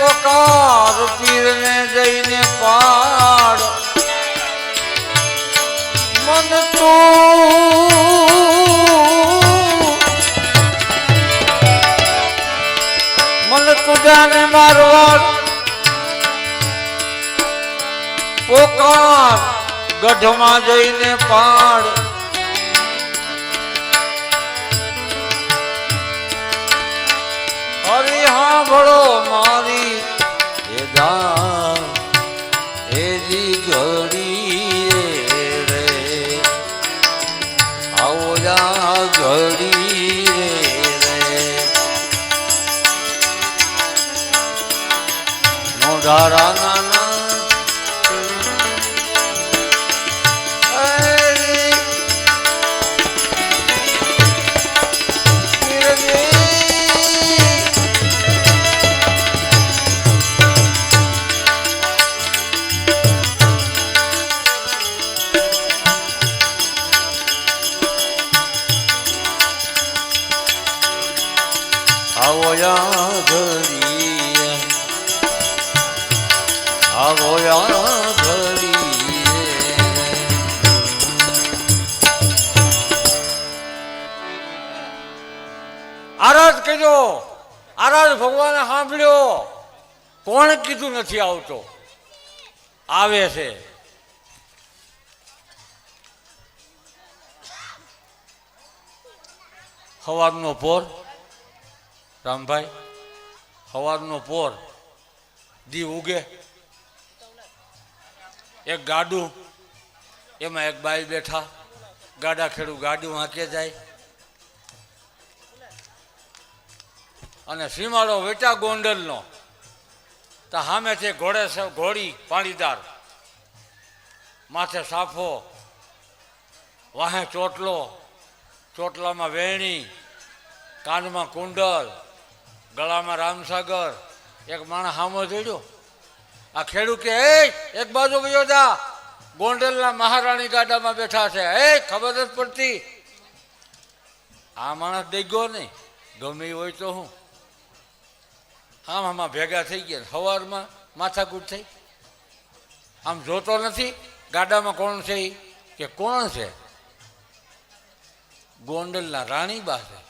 પોકાર પીરને જઈને પાડ મન તું જાને મારવાડ પોકાર ગઢમાં જઈને પાડ હરી સાંભળો મારી એ દાન એજી ઘડી રે આવો યા ઘડી રે મોઢારા નાના આવો યા ઘડી આવો યા ઘડી આરાધ કહેજો આરાધ ભગવાને સાંભળ્યો કોણ કીધું નથી આવતો આવે છે સવારનો પોર રામભાઈ સવારનો પોર દી ઉગે એક ગાડું એમાં એક બાઈ બેઠા ગાડા ખેડૂ ગાડું હાંકે જાય અને સીમાડો વેચા ગોંડલનો તો સામેથી ઘોડી પાણીદાર માથે સાફો વાહે ચોટલો ચોટલામાં વેણી કાનમાં કુંડલ ગળામાં રામસાગર એક માણસ સામો જોડ્યો આ ખેડૂત કે એક બાજુ ગયો જા ગોંડલના મહારાણી ગાડામાં બેઠા છે ખબર જ પડતી આ માણસ દઈ ગયો નહીં ગમે હોય તો હું આમાં ભેગા થઈ ગયા સવારમાં માથાકૂટ થઈ આમ જોતો નથી ગાડામાં કોણ છે કે કોણ છે ગોંડલના રાણીબા છે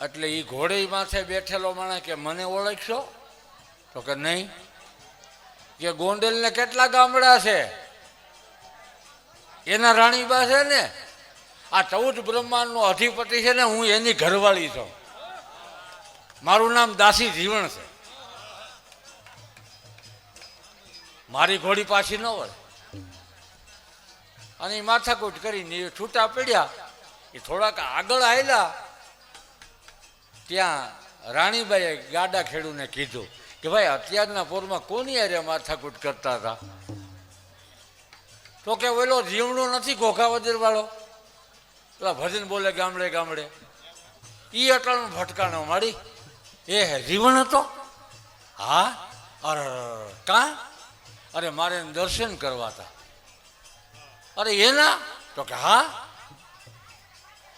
એટલે એ ઘોડે માથે બેઠેલો માણસ કે મને ઓળખશો તો કે નહીં કે ગોંડલને કેટલા ગામડા છે એના રાણીબા છે ને આ 14 બ્રહ્માંડનો અધિપતિ છે ને હું એની ઘરવાળી છું મારું નામ દાસી જીવણ છે મારી ઘોડી પાછી ન વળે અને એ માથાકૂટ કરીને છૂટા પડ્યા એ થોડાક આગળ આવેલા ત્યાં રાણીબાઈએ ગાડા ખેડૂને કીધું કે ભાઈ અત્યારના પોરમાં કોની અરે માથાકૂટ કરતા હતા તો કે ઓલો જીવણો નથી ઘોઘાવદર વાળો પેલા ભજન બોલે ગામડે ગામડે ઈ અટાણું ભટકાણો મારી એ હે જીવણ હતો હા અરે કાં અરે મારે દર્શન કરવા હતા અરે એના તો કે હા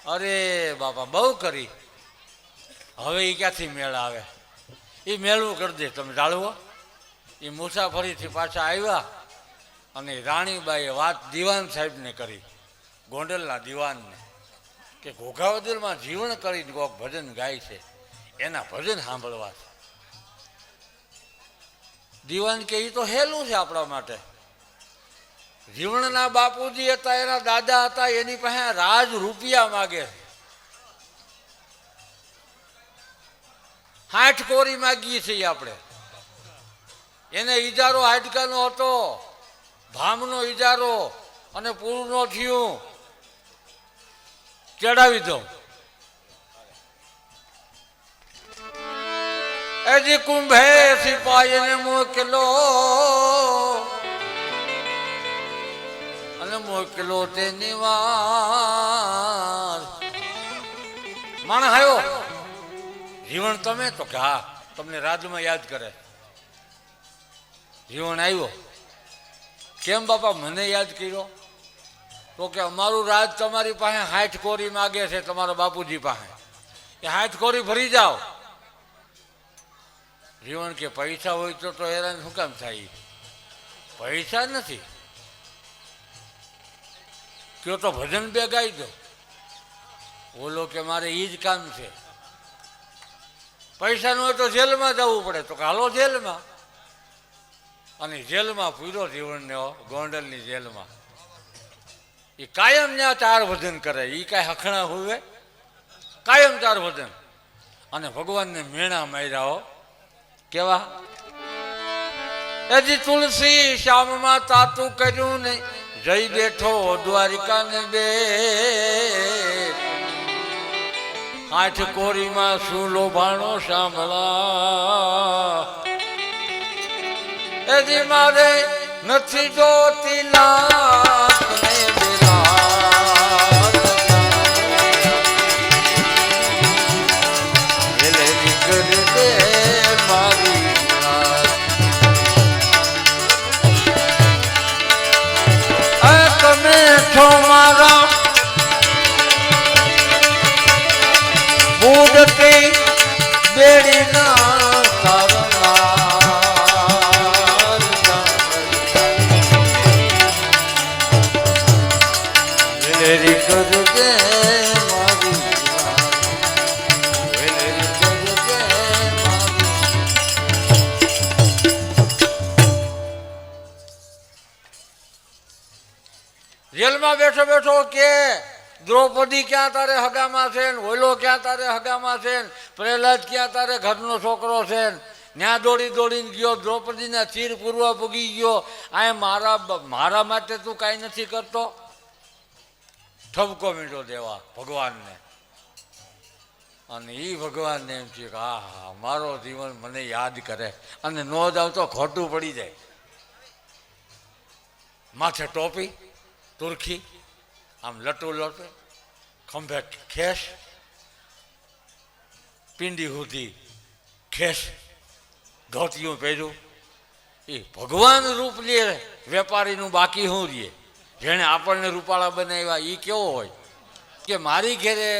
અરે બાપા બહુ કરી હવે એ ક્યાંથી મેળ આવે એ મેળવું કરી દે તમે જાળવો એ મુસાફરીથી પાછા આવ્યા અને રાણીબાઈએ વાત દિવાન સાહેબને કરી ગોંડલના દિવાનને કે ઘોઘાવદરમાં જીવણ કરીને કોઈક ભજન ગાય છે એના ભજન સાંભળવા છે દિવાન કે એ તો હેલું છે આપણા માટે જીવણના બાપુજી હતા એના દાદા હતા એની પાસે રાજ રૂપિયા માગે છે 60 કોરી માગીએ છીએ આપણે એને ઈજારો હાડકાનો હતો ભામનો ઈજારો અને પૂરનો થયું ચડાવી દો એજી કુંભે સિપાહીને મોકલો અને મોકલો તેની વાર માણસ આવ્યો જીવણ તમે તો કે હા તમને રાજમાં યાદ કરે જીવણ આવ્યો કેમ બાપા મને યાદ કર્યો તો કે અમારું રાજ તમારી પાસે 60 કોરી માગે છે તમારા બાપુજી પાસે એ 60 કોરી ભરી જાઓ જીવન કે પૈસા હોય તો હેરાન શું કામ થાય? પૈસા નથી. કયો તો ભજન બે ગાઈ દો. બોલો કે મારે એ જ કામ છે. પૈસા ન હોય તો જેલમાં જવું પડે, તો હાલો જેલમાં. અને જેલમાં પૂરો જીવનને ગોંડલની જેલમાં એ કાયમ ત્યાં 4 ભજન કરે. એ કાંઈ હખણા હોય, કાયમ 4 ભજન. અને ભગવાનને મેણા માર્યા હો. કેવા? હજી તુલસી શ્યામમાં તાતું કર્યું ને જઈ બેઠો દ્વારિકા ને બે. આઠ કોરીમાં શું લોભાણો સાંભળા. હજી મારે નથી જોતી લાખ ને મારા બુડતી બેડીના સરનાર વેલેરી કરજે મારી વેલેરી કરજે જેલમાં બેઠો બેઠો કે દ્રૌપદી ક્યાં તારે હગામાં છે ને, ઓલો ક્યાં તારે હગામાં છે ને, પ્રહલાદ ક્યાં તારે ઘરનો છોકરો છે ને. ન્યા દોડી દોડીને ગયો, દ્રૌપદીના ચીર પૂરવા પૂગી ગયો. આ મારા માટે તું કાંઈ નથી કરતો. ઠપકો મીઠો દેવા ભગવાનને. અને એ ભગવાનને એમ થયું કે હા હા મારો જીવન મને યાદ કરે. અને ન જાવ તો ખોટું પડી જાય. માથે ટોપી તુરખી, આમ લટુ લટે, ખંભે ખેસ, પિંડી સુધી ખેસ, ધોતિયું પહેર્યું. એ ભગવાન રૂપ લે વેપારીનું બાકી શું રે? જેણે આપણને રૂપાળા બનાવ્યા એ કેવો હોય કે મારી ઘેરે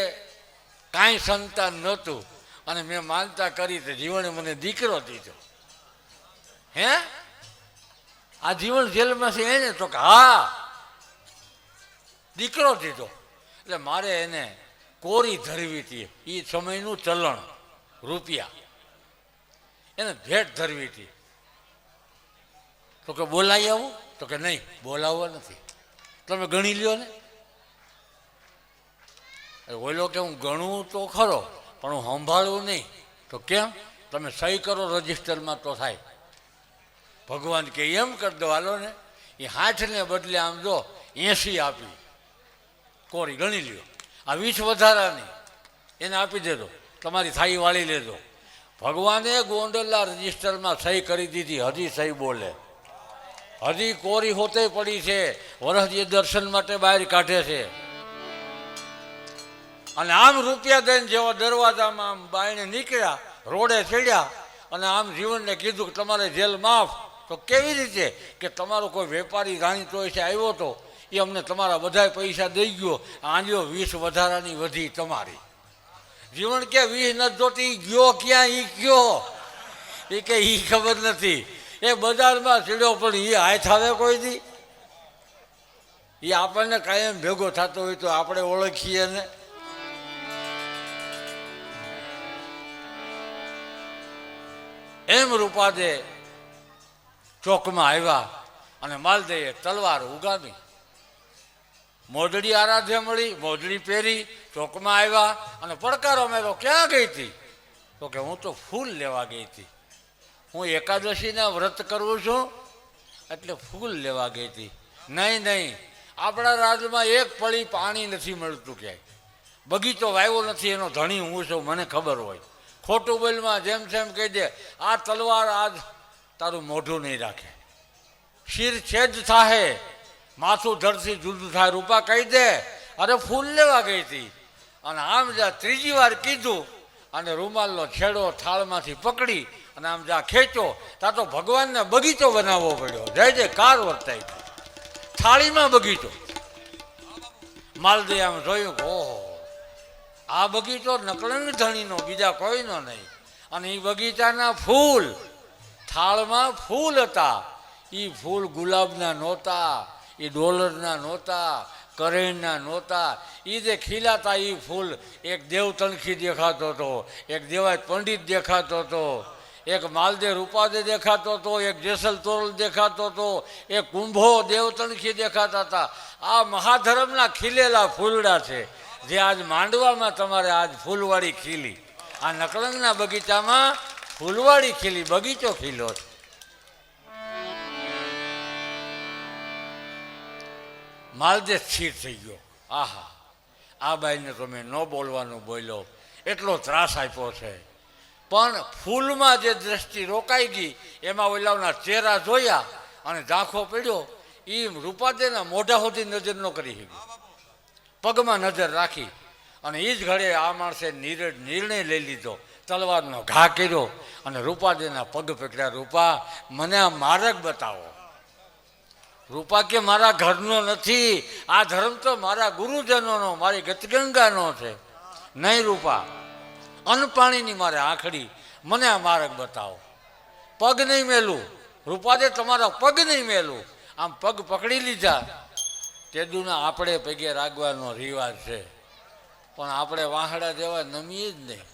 કાંઈ સંતાન નહોતું અને મેં માનતા કરી તો જીવને મને દીકરો દીધો. હે આ જીવન જેલમાં છે એને તો કે હા દીકરો દીધો. એટલે મારે એને કોરી ધરવી હતી. એ સમયનું ચલણ રૂપિયા, એને ભેટ ધરવી હતી. તો કે બોલાવી આવું? તો કે નહીં બોલાવવા નથી, તમે ગણી લ્યો ને. ઓલો કે હું ગણું તો ખરો પણ હું સંભાળવું નહીં. તો કેમ? તમે સહી કરો રજિસ્ટરમાં તો થાય. ભગવાન કે એમ કરી દો હાલો ને. એ 60ને બદલે આમ જો 80 આપી કોરી ગણી લ્યો. આ 20 વધારાની એને આપી દેજો, તમારી થાળી વાળી લેજો. ભગવાને ગોંડલના રજિસ્ટરમાં સહી કરી દીધી. હજી સહી બોલે, હજી કોરી હોતે પડી છે. વરસજી દર્શન માટે બહાર કાઢે છે. અને આમ રૂપિયા દઈને જેવા દરવાજામાં આમ બાયણે નીકળ્યા, રોડે ચડ્યા અને આમ જીવનને કીધું કે તમારે જેલ માફ. તો કેવી રીતે? કે તમારો કોઈ વેપારી રાણી તો છે આવ્યો હતો, એ અમને તમારા બધા પૈસા દઈ ગયો. આંજો 20 વધારાની વધી તમારી. જીવન કે 20 નથી જોતી, ગયો ક્યાં? એ કયો? એ કે એ ખબર નથી. એ બજારમાં ચડ્યો પણ એ હાથ આવે કોઈ દી? એ આપણને કાયમ ભેગો થતો હોય તો આપણે ઓળખીએ ને. એમ રૂપાદે ચોકમાં આવ્યા અને માલદેએ તલવાર ઉગામી. મોજડી આરાધ્ય મળી, મોજડી પહેરી, ચોકમાં આવ્યા અને પડકારો મેળો. ક્યાં ગઈ હતી? તો કે હું તો ફૂલ લેવા ગઈ હતી. હું એકાદશીના વ્રત કરું છું એટલે ફૂલ લેવા ગઈ હતી. નહીં નહીં, આપણા રાજમાં એક પળી પાણી નથી મળતું ક્યાંય. બગીચો વાવ્યો નથી એનો ધણી હું છું, મને ખબર હોય. ખોટું બોલમાં જેમ તેમ કહી દે. આ તલવાર આજ તારું મોઢું નહીં રાખે. શિર છેદ થાહે, માથું ધરથી જુદું થાય. રૂપા કહી દે અરે ફૂલ લેવા ગઈ હતી. અને આમ જા 3જી વાર કીધું અને રૂમાલનો છેડો થાળમાંથી પકડી અને આમ જા ખેંચો ત્યાં તો ભગવાનને બગીચો બનાવવો પડ્યો. જય જય કાર વર્તાઈ. થાળીમાં બગીચો. માલદે આમ જોયું, ઓહો આ બગીચો નકલંગ ધણીનો, બીજા કોઈનો નહીં. અને એ બગીચાના ફૂલ થાળમાં ફૂલ હતા. એ ફૂલ ગુલાબના નહોતા, એ ડોલરના નહોતા, કરેણના નહોતા. એ જે ખીલાતા એ ફૂલ એક દેવતણખી દેખાતો હતો, એક દેવાય પંડિત દેખાતો હતો, એક માલદે રૂપાદે દેખાતો હતો, એક જેસલ તોરલ દેખાતો હતો, એક કુંભો દેવતણખી દેખાતા હતા. આ મહાધર્મના ખીલેલા ફૂલડા છે જે આજ માંડવામાં તમારે આજ ફૂલવાડી ખીલી. આ નકલંગના બગીચામાં ફૂલવાડી ખીલી, બગીચો ખીલો છે. માલદે સ્થિર થઈ ગયો. આહા, આ બાઈને તો મેં ન બોલવાનું બોલ્યો, એટલો ત્રાસ આપ્યો છે. પણ ફૂલમાં જે દ્રષ્ટિ રોકાઈ ગઈ એમાં ઓલાઓના ચહેરા જોયા અને ઝાંખો પડ્યો. એ રૂપાદેના મોઢા સુધી નજર ન કરી શકી, પગમાં નજર રાખી. અને એ જ ઘડે આ માણસે નિર્ણય લઈ લીધો, તલવારનો ઘા કર્યો અને રૂપાદેના પગ પકડ્યા. રૂપા, મને આ માર્ગ બતાવો. રૂપા કે મારા ઘરનો નથી, આ ધર્મ તો મારા ગુરુજનોનો, મારી ગતગંગાનો છે. નહીં રૂપા, અન્ન પાણીની મારે આંખડી, મને આ માર્ગ બતાવો. પગ નહીં મેલું રૂપાદે, તમારા પગ નહીં મેલું. આમ પગ પકડી લીધા. તેદુના આપણે પગે રાગવાનો રિવાજ છે, પણ આપણે વાહડા જેવા નમીએ જ નહીં.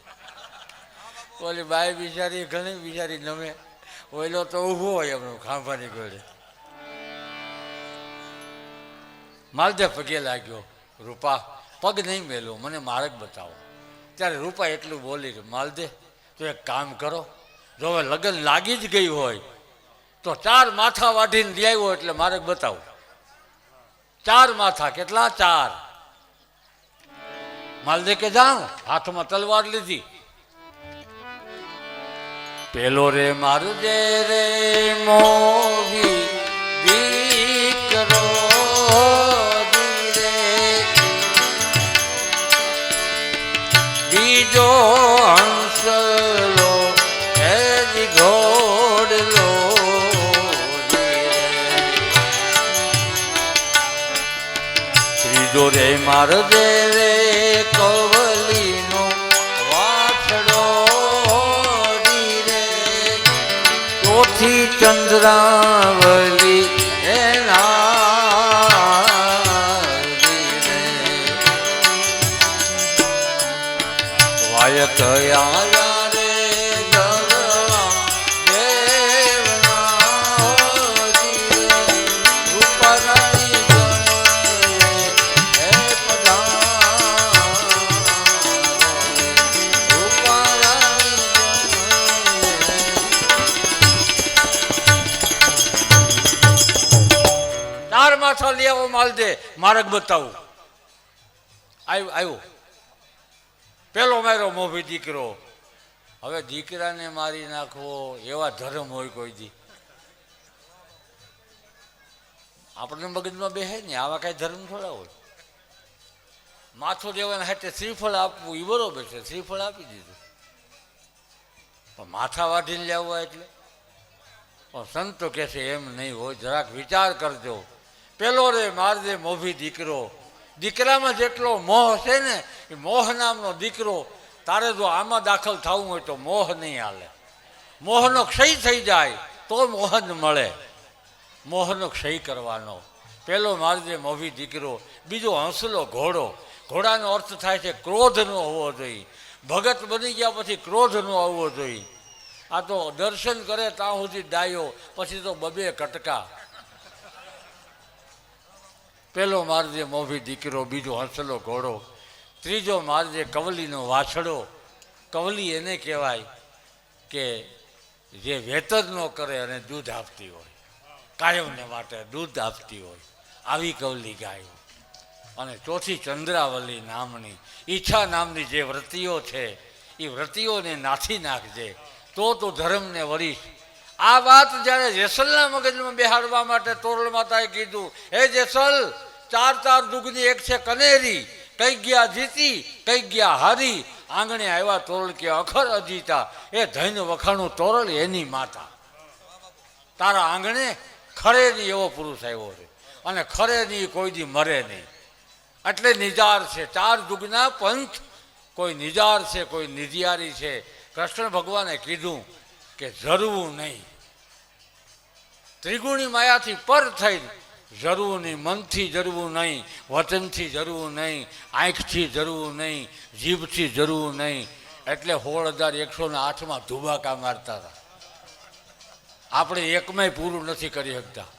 ઓલી બાઈ બિચારી ઘણી બિચારી નમે, ઓઈલો તો ઊભો હોય એમનું ખાંભાની ગોળે. માલદે પગે લાગ્યો, રૂપા પગ નહીં મેલું, મને માર્ગ બતાવો. ત્યારે રૂપા એટલું બોલી, માલદે તો એક કામ કરો, જો હવે લગ્ન લાગી જ ગઈ હોય તો 4 માથા વાઢીને લઈ આવ્યો એટલે માર્ગ બતાવો. 4 માથા. કેટલા? 4. માલદે કે જાઉં. હાથમાં તલવાર લીધી. પેલો રે મારજે રે મોવી દીકરો, બીજો હંસલો હે ઘોડલો, ત્રીજો રે મારજે રે કવલીનો વાછડો રે, ચોથી ચંદ્રાવલી એના વાય કયા રે ગરવા દેવના રૂપરાની હે પધારો, રૂપરાની 4 માથા લઈ આવો માલદે, માર્ગ બતાવું. આવ્યો. પેલો મારો મોભી દીકરો. હવે દીકરાને મારી નાખવો એવા ધર્મ હોય કોઈ દી? આપણને મગજમાં બેહે ને, આવા કઈ ધર્મ થોડા હોય. માથું દેવાના હાથે શ્રીફળ આપવું એ બરોબર છે, શ્રીફળ આપી દીધું. પણ માથા વાઢીને લેવા એટલે પણ સંતો કહે છે એમ નહીં હોય, જરાક વિચાર કરજો. પેલો રે મારદે મોભી દીકરો. દીકરામાં જેટલો મોહ છે ને, એ મોહ નામનો દીકરો. તારે જો આમાં દાખલ થવું હોય તો મોહ નહીં હાલે. મોહનો ક્ષય થઈ જાય તો મોહન મળે. મોહનો ક્ષય કરવાનો. પેલો મારજે મોભી દીકરો. બીજો હંસલો ઘોડો. ઘોડાનો અર્થ થાય છે ક્રોધ ન હોવો જોઈએ. ભગત બની ગયા પછી ક્રોધ ન આવવો જોઈએ. આ તો દર્શન કરે ત્યાં સુધી ડાયો, પછી તો 2 કટકા. પેલો મારજે મોભી દીકરો, બીજો હંસલો ઘોડો, ત્રીજો મારજે કવલીનો વાછડો. કવલી એને કહેવાય કે જે વેતર ન કરે અને દૂધ આપતી હોય, કાયમને માટે દૂધ આપતી હોય, આવી કવલી ગાય. અને ચોથી ચંદ્રાવલી નામની, ઈચ્છા નામની જે વ્રતિઓ છે એ વ્રતિઓને નાથી નાખજે તો ધર્મને વળીશ. આ વાત જ્યારે જેસલના મગજમાં બેહાડવા માટે તોરલ માતાએ કીધું, હે જેસલ, 4 દુગની 1 છે કનેરી, કઈ ગયા જીતી કઈ ગયા હારી. આંગણે આવ્યા તોરલ કે અખર અજીતા, એ ધૈન વખાણું તોરલ એની માતા. તારા આંગણે ખરે નહીં એવો પુરુષ આવ્યો છે, અને ખરે નહીં કોઈ દી મરે નહીં. એટલે નિજાર છે. 4 દુગના પંથ, કોઈ નિજાર છે, કોઈ નિધિયારી છે. કૃષ્ણ ભગવાને કીધું કે જરવું નહીં, ત્રિગુણી માયાથી પર થઈ જરવું નહીં, મનથી જરવું નહીં, વચનથી જરવું નહીં, આંખથી જરવું નહીં, જીભથી જરવું નહીં. એટલે 16,108 ધુબાકા મારતા હતા. આપણે એકમાંય પૂરું નથી કરી શકતા.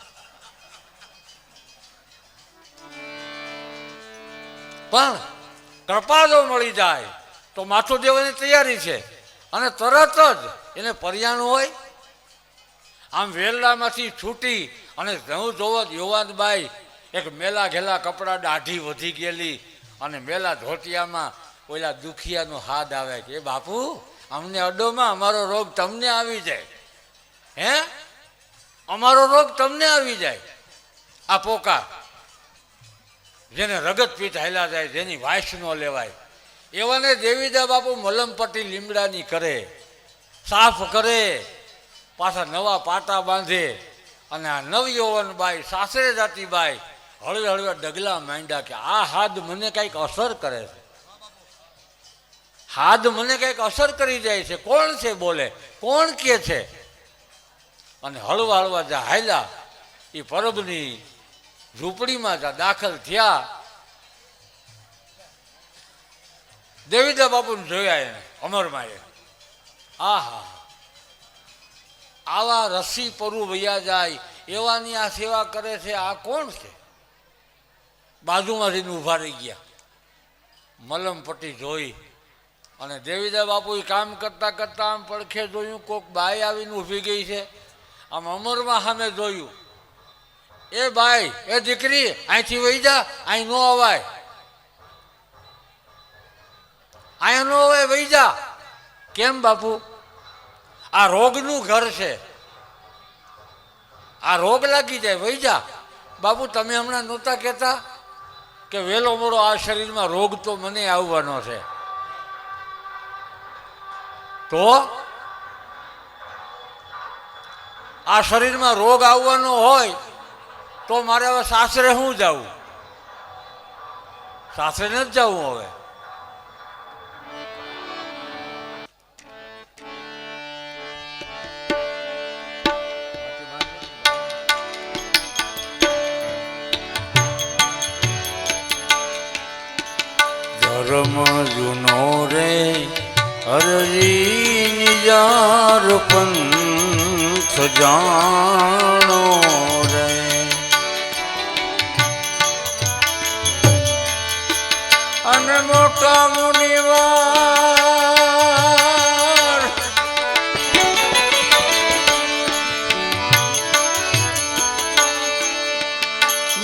પણ કૃપા જો મળી જાય તો માથું દેવાની તૈયારી છે. અને તરત જ એને પર્યાણું હોય. આમ વેરડામાંથી છૂટી અને હું જોવો યુવાનબાઈ એક મેલા ઘેલા કપડાં, દાઢી વધી ગયેલી અને મેલા ધોતિયામાં ઓલા દુખિયાનો હાથ આવે કે બાપુ અમને અડોમાં અમારો રોગ તમને આવી જાય, હે અમારો રોગ તમને આવી જાય. આ પોકાર જેને રગત પીઠ હાલ્યા જાય, જેની વાસ ન લેવાય, એવાને દેવીદા બાપુ મલમપટ્ટી લીમડાની કરે, સાફ કરે, પાછા નવા પાટા બાંધે. અને આ નવયૌવન બાઈ, સાસરે જાતી બાઈ હળવે હળવે ડગલા માંડ્યા કે આ હાથ મને કંઈક અસર કરે છે, હાથ મને કંઈક અસર કરી જાય છે. કોણ છે બોલે, કોણ કે છે? અને હળવા હળવા જા હાલ્યા એ પરબની ઝૂંપડીમાં જા દાખલ થયા. દેવીદા બાપુને જોયા એને અમરમાએ. આહા, આવા રસી પરુ વૈયા જાય એવાની આ સેવા કરે છે, આ કોણ છે? બાજુમાંથી ઊભા રહી ગયા. મલમપટ્ટી જોઈ અને દેવીદા બાપુ કામ કરતા કરતા આમ પડખે જોયું, કોક બાઈ આવીને ઊભી ગઈ છે. આમ અમરમાં સામે જોયું, એ બાઈ, એ દીકરી અહીંથી વહી જા, અહીં નો અવાય, અહીંયા નો અવાય, વહી જા. કેમ બાપુ? આ રોગનું ઘર છે, આ રોગ લાગી જાય, વહી જા. બાપુ તમે હમણાં નહોતા કહેતા કે વહેલો મોડો આ શરીરમાં રોગ તો મને આવવાનો છે? તો આ શરીરમાં રોગ આવવાનો હોય તો મારે હવે સાસરે શું જવું? સાસરે નથી જવું હવે. ધર્મ જૂનો રે હરજી નિજાર પંથ જાણો રે. અને મોટા મુનિવાર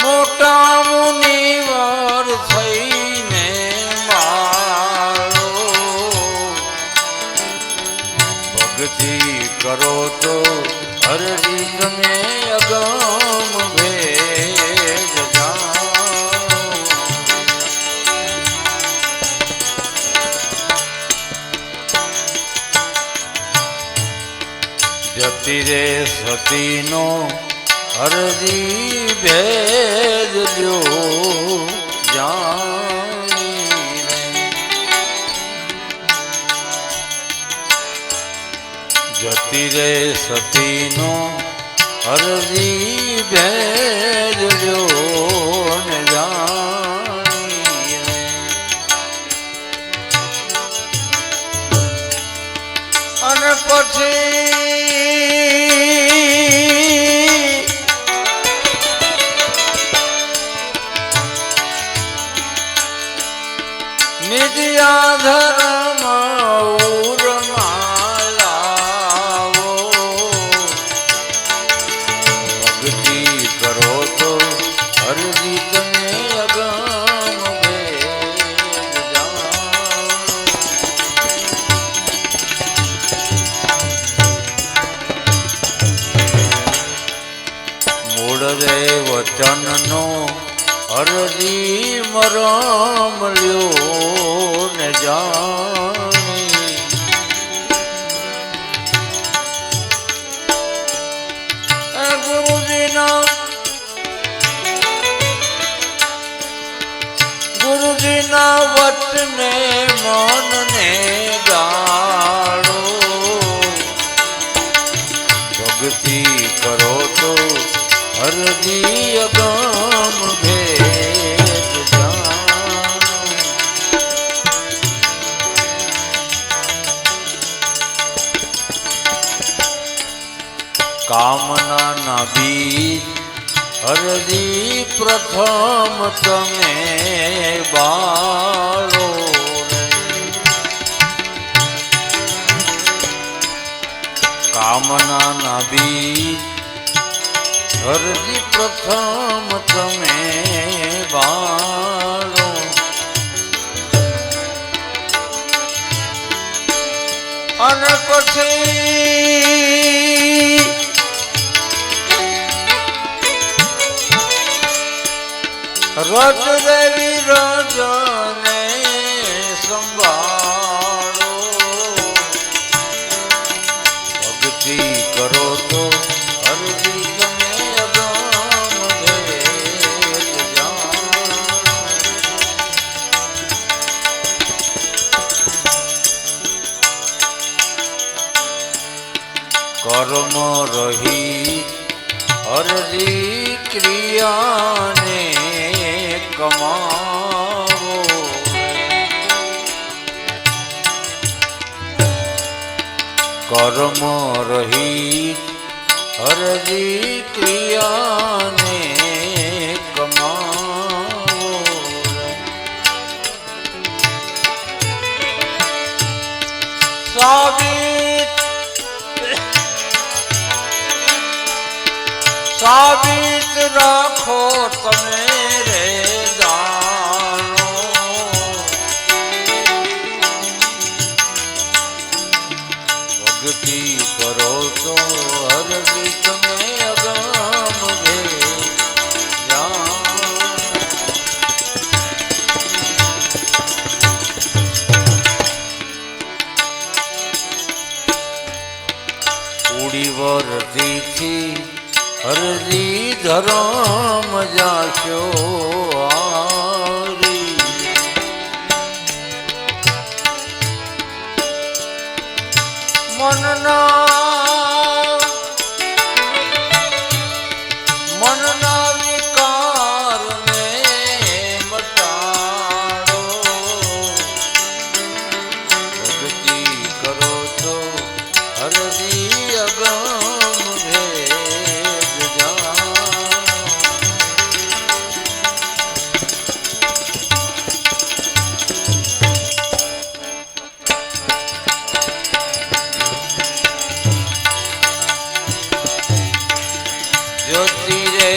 મોટા મુનિવાર થઈને ભક્તિ કરો તો હરજી તમે અગમ ભેદ જાણો. જતી રે સતીનો હરજી ભેદ લ્યો જાણી રે. જતી રે સતીનો હરજી ભેદ લ્યો ને જાણી રે. અને પછી નિજ્યા ધર્મ ઉરમાં લાવો. ભક્તિ કરો તો હરજી તમે અગમ ભેદ જાણો. મૂળ રે વચનનો હરજી મરમ લ્યો ને જાણી. ગુરુજીના વચને મનને ગાળો. અરજી અગમ ભેદ જાણ. કામના ના બીજ અરજી પ્રથમ તમે બાળો. કામના ના બીજ અરજી પ્રથમ તમે બાળો. અને પછી રજ દેવી રજને સંભાળો. ભક્તિ કરો તો અરજી તમે અગમ ભેદ જાણ. કર્મ રહી અરજી ક્રિયાને કમાવો. કર્મ રહી અરજી ક્રિયાને કમાવો. સાબિત રાખો તમે રે જાણો. ભક્તિ કરો તો અરજી તમે અગમ ભેદ જાણ. ઉડી વરદીથી અરજી ધરમ જાશો આરી. મનના વિકારને મટાડો. ભક્તિ કરો તો અરજી અગમ ભેદ જાણ. જ્યોતિ રે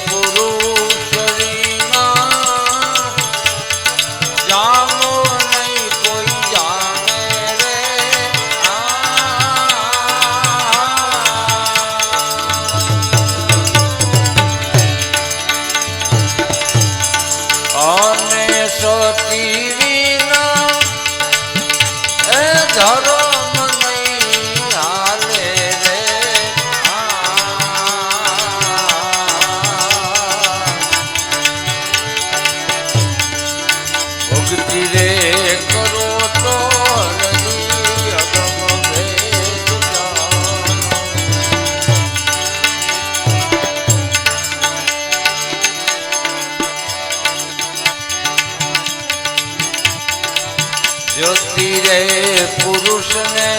પુરુષ વિના જામો નહીં કોઈ જાણે રે. અને સતી વિના એ ધર્મ નહીં હાલે રે. ભક્તિ રે કરો તો અરજી અગમ ભેદ જાણ. જ્યોતિ રે પુરુષને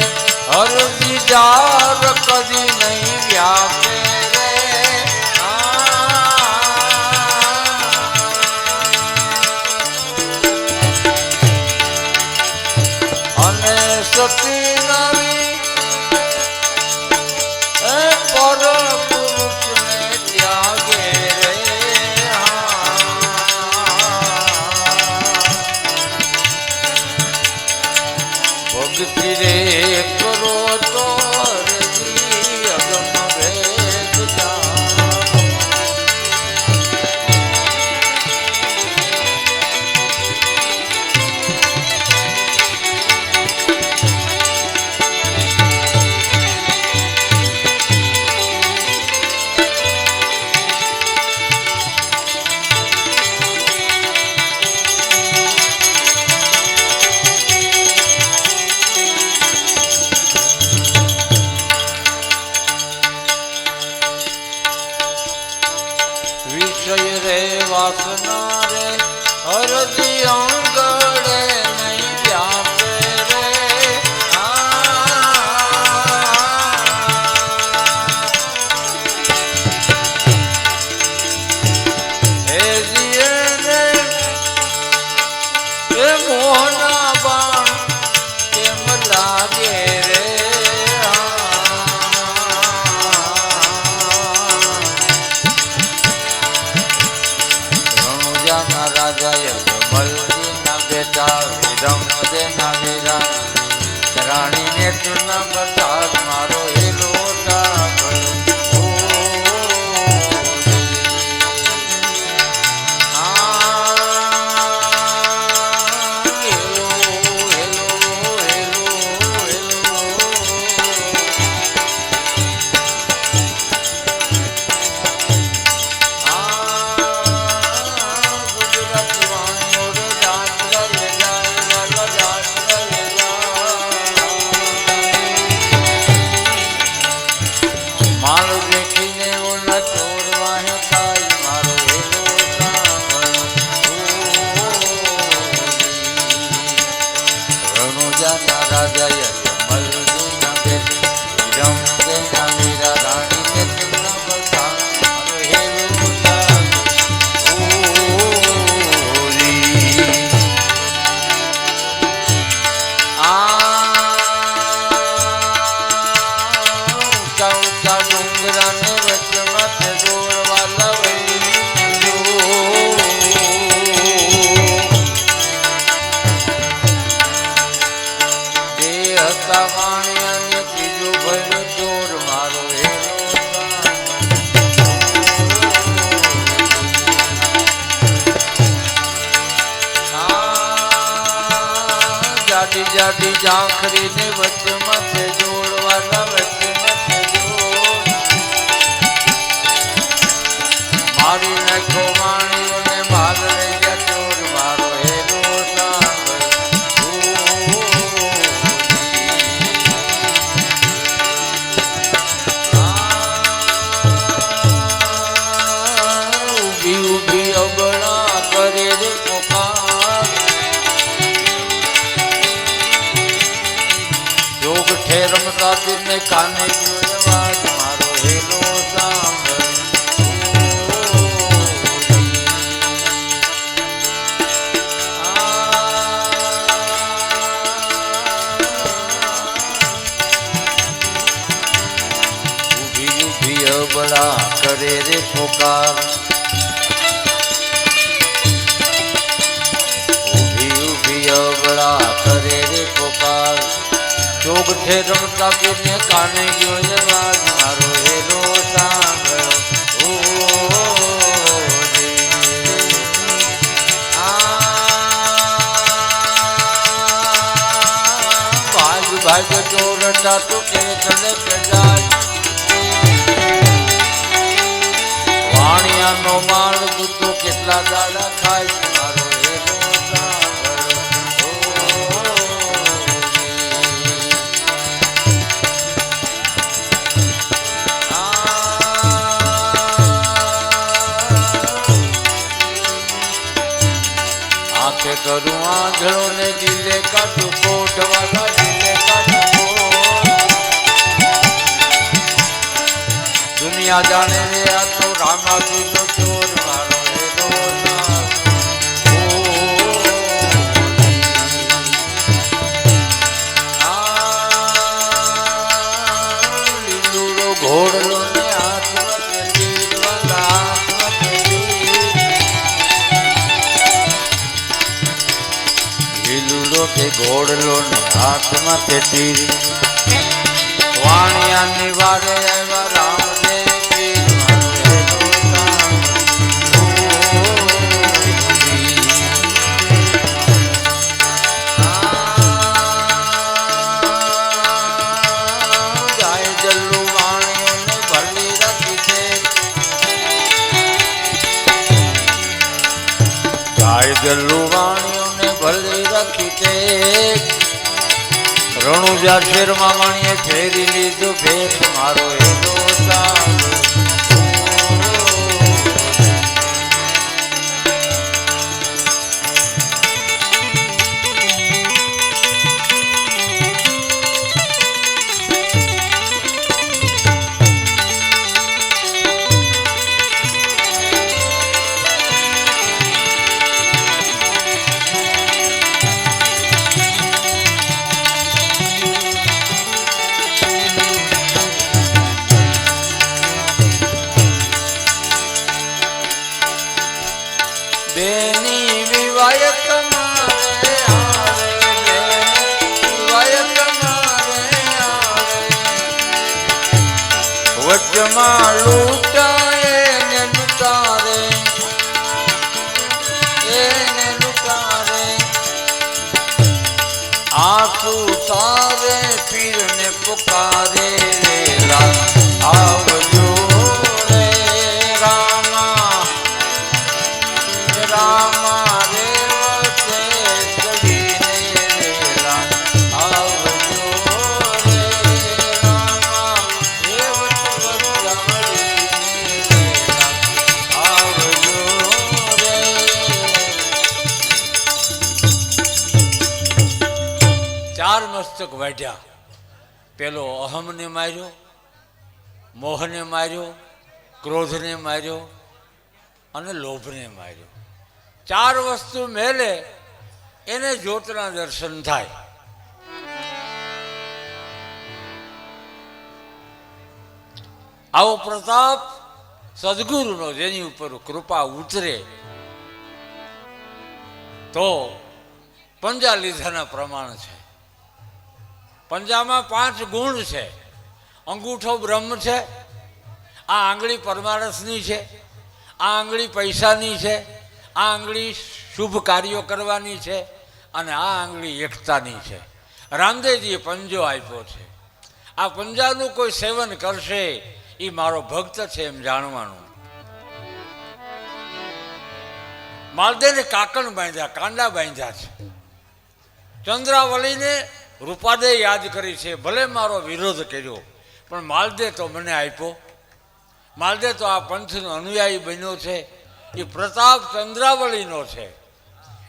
અરજી જાર કદી નહીં વ્યાપે રે. અને સતી નવી એ પર પુરુષને ત્યાગે રે. ભક્તિ રે કરો તો ના વીરા રાણીને તુના બતાસ મારો હેલો જાડી જાડી ઝાંખરી ને વચમાં છે જોડવાના વચમાં છે જોડ મારી નાખો વાણીઓને માલ લઈ ગયા ચોર મારો હેલો ઉભી ઉભી અબળા કરે રે પોકાર જોગ ઠેરમતા તીરને કાને અવાજ મારો હેલો સાંભળ ઉભી ઉભી અબળા કરે રે પોકાર ઉભી ઉભી અબળા કરે રે પોકાર જોગ છે રમતા પીને કાને ગયો અવાજ મારો હેલો સાંભળો ભાગ ભાગ ચોરતા તું કે તને કદાચ વાણિયાનો માળ તું તો કેટલા દાડા ખાય મારો હેલો કરું આંધળો ને દિલે કાઢું કોટ વાલા દિલે કાઢું દુનિયા જાણે રે આ તો રામાજી નો ચોર મારો હેલો લીલુડો ઘોડલો ને હાથમાં કે ઘોડલો ને હાથમાં તીર વાણિયાની વારે આવ્યા રામદેવ પીર મારો હેલો જાય જલ્લુ વાણિયોને ભલી રાખી છે જાય જલ્લુ વાણિયોને ભલી રાખી છે રણુજા શેરમાં વાણીએ ફેરી લીધું ભેટ મારો હેલો સાંભળો વચમાં લૂંટાય ને લૂંટારે એને લૂંટારે આંસુ સારે પીરને પુકારે આવજો રે રામા રામા રે વચ્ચે ચડીને રેલા આવજો રે રામા રે વચ્ચે ચડીને રેલા આવજો રે. ચાર મસ્તક વાઢ્યા. પેલો અહમને માર્યો, મોહને માર્યો, ક્રોધને માર્યો અને લોભને માર્યો. ચાર વસ્તુ મેલે એને જ્યોતના દર્શન થાય. આવો પ્રતાપ સદગુરુનો જેની ઉપર કૃપા ઉતરે તો પંજા લીધાના પ્રમાણ છે. પંજામાં 5 ગુણ છે. અંગૂઠો બ્રહ્મ છે, આ આંગળી પરમારસની છે, આ આંગળી પૈસાની છે, આ આંગળી શુભ કાર્યો કરવાની છે અને આ આંગળી એકતાની છે. રામદેવજીએ પંજો આપ્યો છે. આ પંજાનું કોઈ સેવન કરશે એ મારો ભક્ત છે એમ જાણવાનું. માલદેવને કાકણ બાંધ્યા, કાંડા બાંધ્યા છે. ચંદ્રાવલીને રૂપાદે યાદ કરી છે. ભલે મારો વિરોધ કર્યો પણ માલદેવ તો મને આપ્યો. માલદેવ તો આ પંથનો અનુયાયી બન્યો છે. એ પ્રતાપ ચંદ્રાવલીનો છે.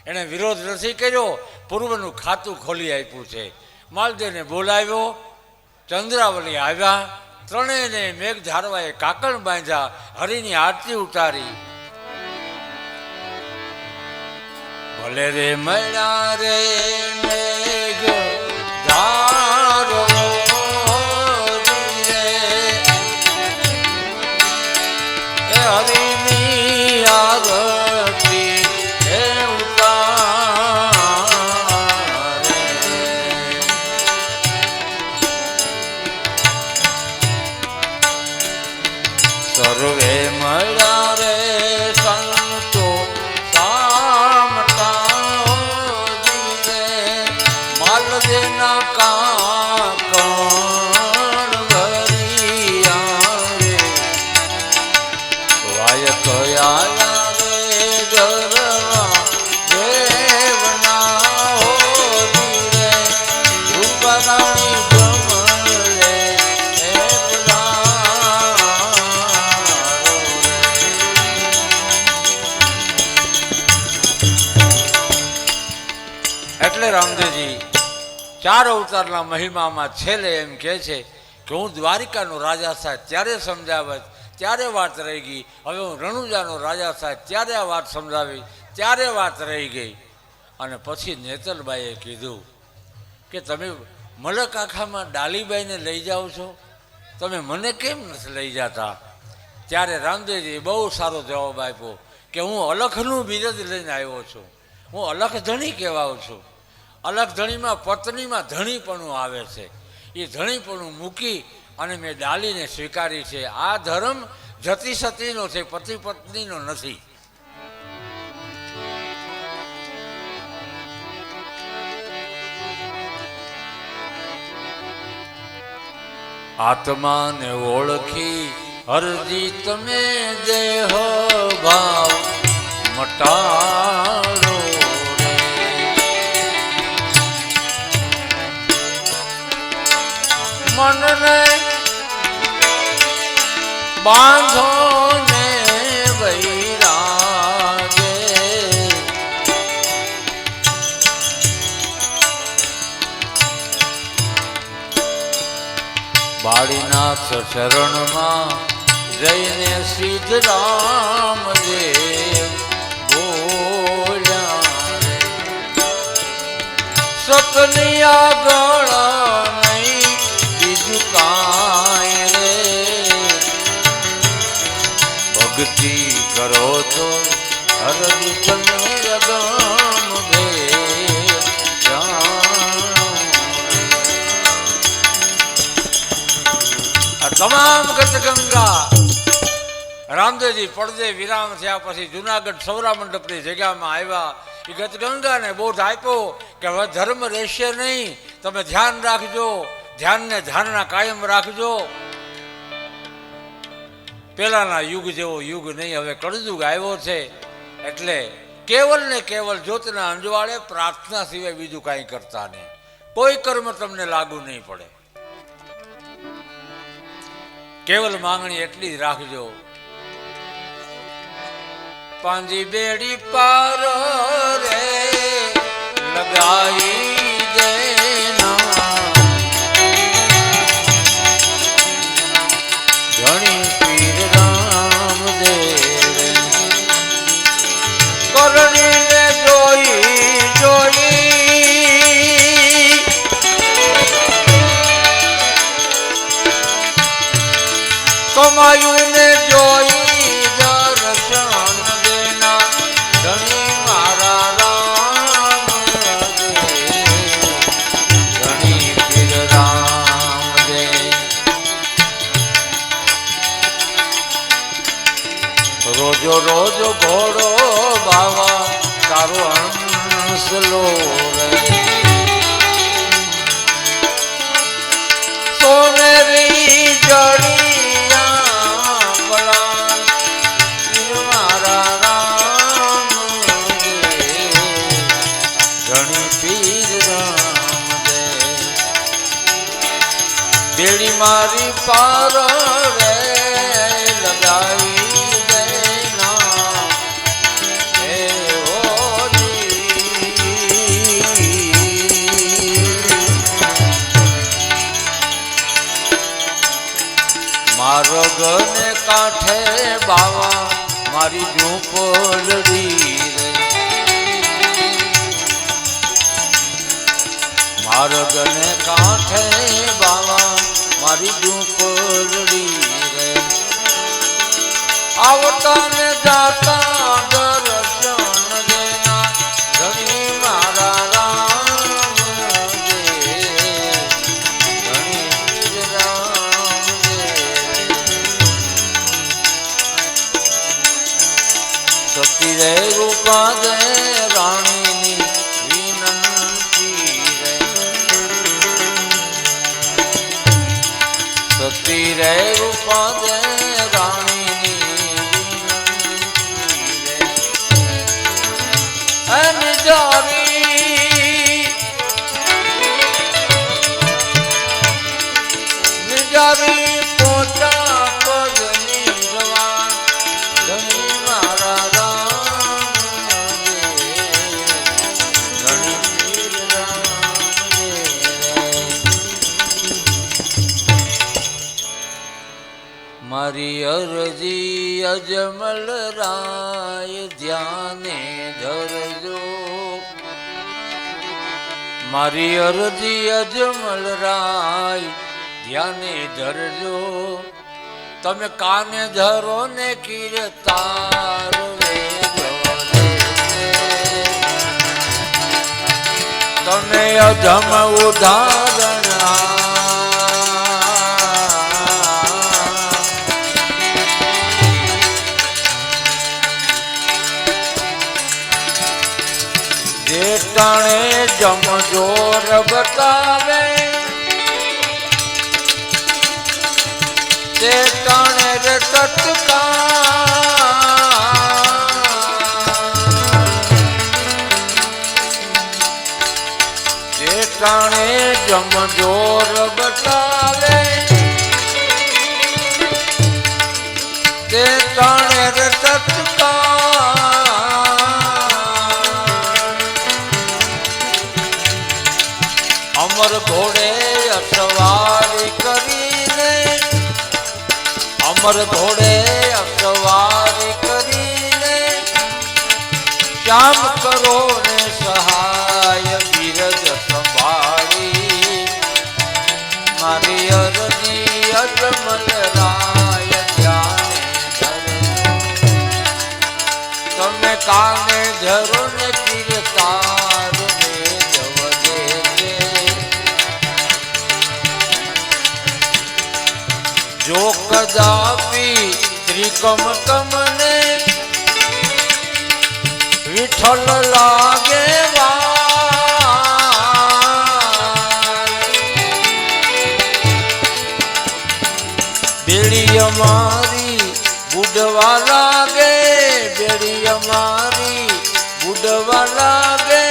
એણે વિરોધ નથી કર્યો, પૂર્વનું ખાતું ખોલી આપ્યું છે. માલદેવને બોલાવ્યો, ચંદ્રાવલી આવ્યા. ત્રણેયને મેઘ ધારવાએ કાકણ બાંધ્યા, હરિની આરતી ઉતારી. ભલે રે મળ્યા રે મેઘ ધારો હરિની આરતી હે ઉતારે. સર્વે મળ્યા રે સંતો સામતા રે માલદેના કાકણ ભરિયા રે વાય કયા રે ગરવા દેવના હો રે રૂપરાણી જમલે હે એટલે રામદેવજી 4 અવતારના મહિમામાં છેલ્લે એમ કહે છે કે હું દ્વારિકાનો રાજા સાહેબ ત્યારે સમજાવત ત્યારે વાત રહી ગઈ. હવે હું રણુજાનો રાજા સાહેબ ત્યારે આ વાત સમજાવી ત્યારે વાત રહી ગઈ. અને પછી નેતલબાઈએ કીધું કે તમે મલક આખામાં ડાલીબાઈને લઈ જાઓ છો, તમે મને કેમ નથી લઈ જતા? ત્યારે રામદેવજીએ બહુ સારો જવાબ આપ્યો કે હું અલખનું બિરદ લઈને આવ્યો છું. હું અલખ ધણી કહેવાઉં છું. અલખ ધણીમાં પત્નીમાં ધણીપણું આવે છે. એ ધણીપણું મૂકી અને મેં ડાલીને સ્વીકારી છે. આ ધર્મ જતી સતીનો છે, પતિ પત્નીનો નથી. આત્માને ઓળખી હરજી તમે દેહ ભાવ મટાડો રે. મનને બાંધો ને વૈરાગે બાળીનાથ શરણમાં જઈને સિદ્ધરામ દેવ બોલ્યા સતની આગળ નહીં બીજું કાંઈ રે. ભક્તિ કરો તો હરજી તમે અગમ ભેદ જાણો. તમામ ગત ગંગા રામદેવજી પડદે વિરામ થયા પછી જુનાગઢ સૌરા મંડપની જગ્યામાં આવ્યા. એ ગત ગંગાને બોધ આપ્યો કે હવે ધર્મ રહેશે નહીં, તમે ધ્યાન રાખજો, ધ્યાનને ધારણા કાયમ રાખજો. પેલાના યુગ જેવો યુગ નહીં, હવે કળયુગ આવ્યો છે. એટલે કેવલ ને કેવલ જ્યોતના અંજવાળે પ્રાર્થના સિવાય બીજું કાંઈ કરતા નહીં. કોઈ કર્મ તમને લાગુ નહીં પડે. કેવલ માંગણી એટલી જ રાખજો, પાંજી બેડી પાર રે લગાઈ દેના, ઘણી પીર રામ દેવ કરણીને જોઈ જોઈ કમાયું ને જોઈ રોજો રોજો ઘોડો બાવા તારો હંસલો રે, સોનેરી જડિયા બલા મારા રામ ઘણી પીર રામ દે, બેડી મારી પાર રે લગાઈ માર્ગને કાંઠે બાવા મારી ઝૂંપડી રે, માર્ગને કાંઠે બાવા મારી ઝૂંપડી રે, આવતા ને જાતા દર્શન દેના ધણી મારા રામ દે, ધણી પીર રામ દે. સતી રે રૂપા દે રાણીની વિનંતી રે, સતી રે રૂપા દે રાણીની વિનંતી રે, નિજારી પોતા પદની રવા ધણી મારા રામ દે, ધણી પીર રામ દે. મારી અરજી અજમલ રાય ધ્યાને ધરજો, મારી અરજી અજમલ રાય ધ્યાને ધરજો, તમે કાને ધરો ને કીર્તાર તમે અધમ ઉદાહરણ જે ટાણે જમજોર બતાવે તે ટાણે રે ટટકા, જે ટાણે જમજોર બતાવે તે ટાણે રે ટટકા, અમર ઘોડે અસવારી કરીને, અમર ઘોડે અસવારી કરીને શ્યામ કરો ને સહાય બિરજ સંભાળી, મારી અરજી અજમલ રાય ધ્યાને ધરજો, તમે કાને ધરો ને કીર્તાર ને જવ દે, જો કદાપી ત્રિકમ તમને વિઠ્ઠલ લાગે બેડી અમારી બુડવા લાગે બેડી અમારી બુડવા લાગે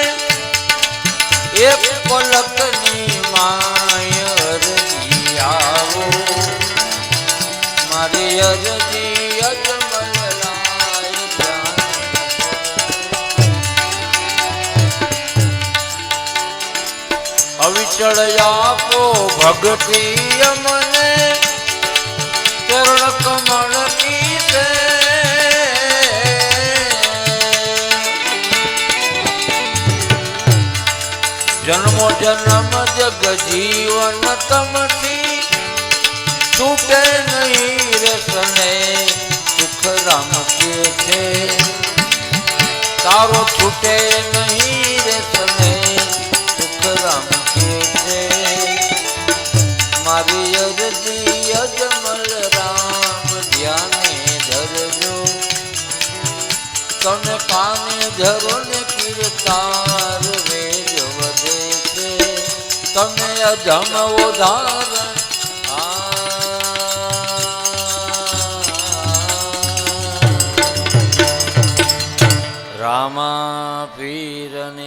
એક પલકની માય અરજી આવો મારી અરજી અજમલ લાય અવિચળ આપો ભક્તિ અમને ચરણ કમળ કી છે જન્મો જન્મ જગ જીવન તમથી છૂટે નહીં રસને સુખ રામ કે છે તારો છૂટે નહીં રસને સુખ રામ કે છે મારી અરજી અજમલ રામ ધ્યાને ધરજો તમે કાને ધરો ને કીર્તાર વેજ વધે છે તમે અજમ ઉદાહરણ રામા પીરને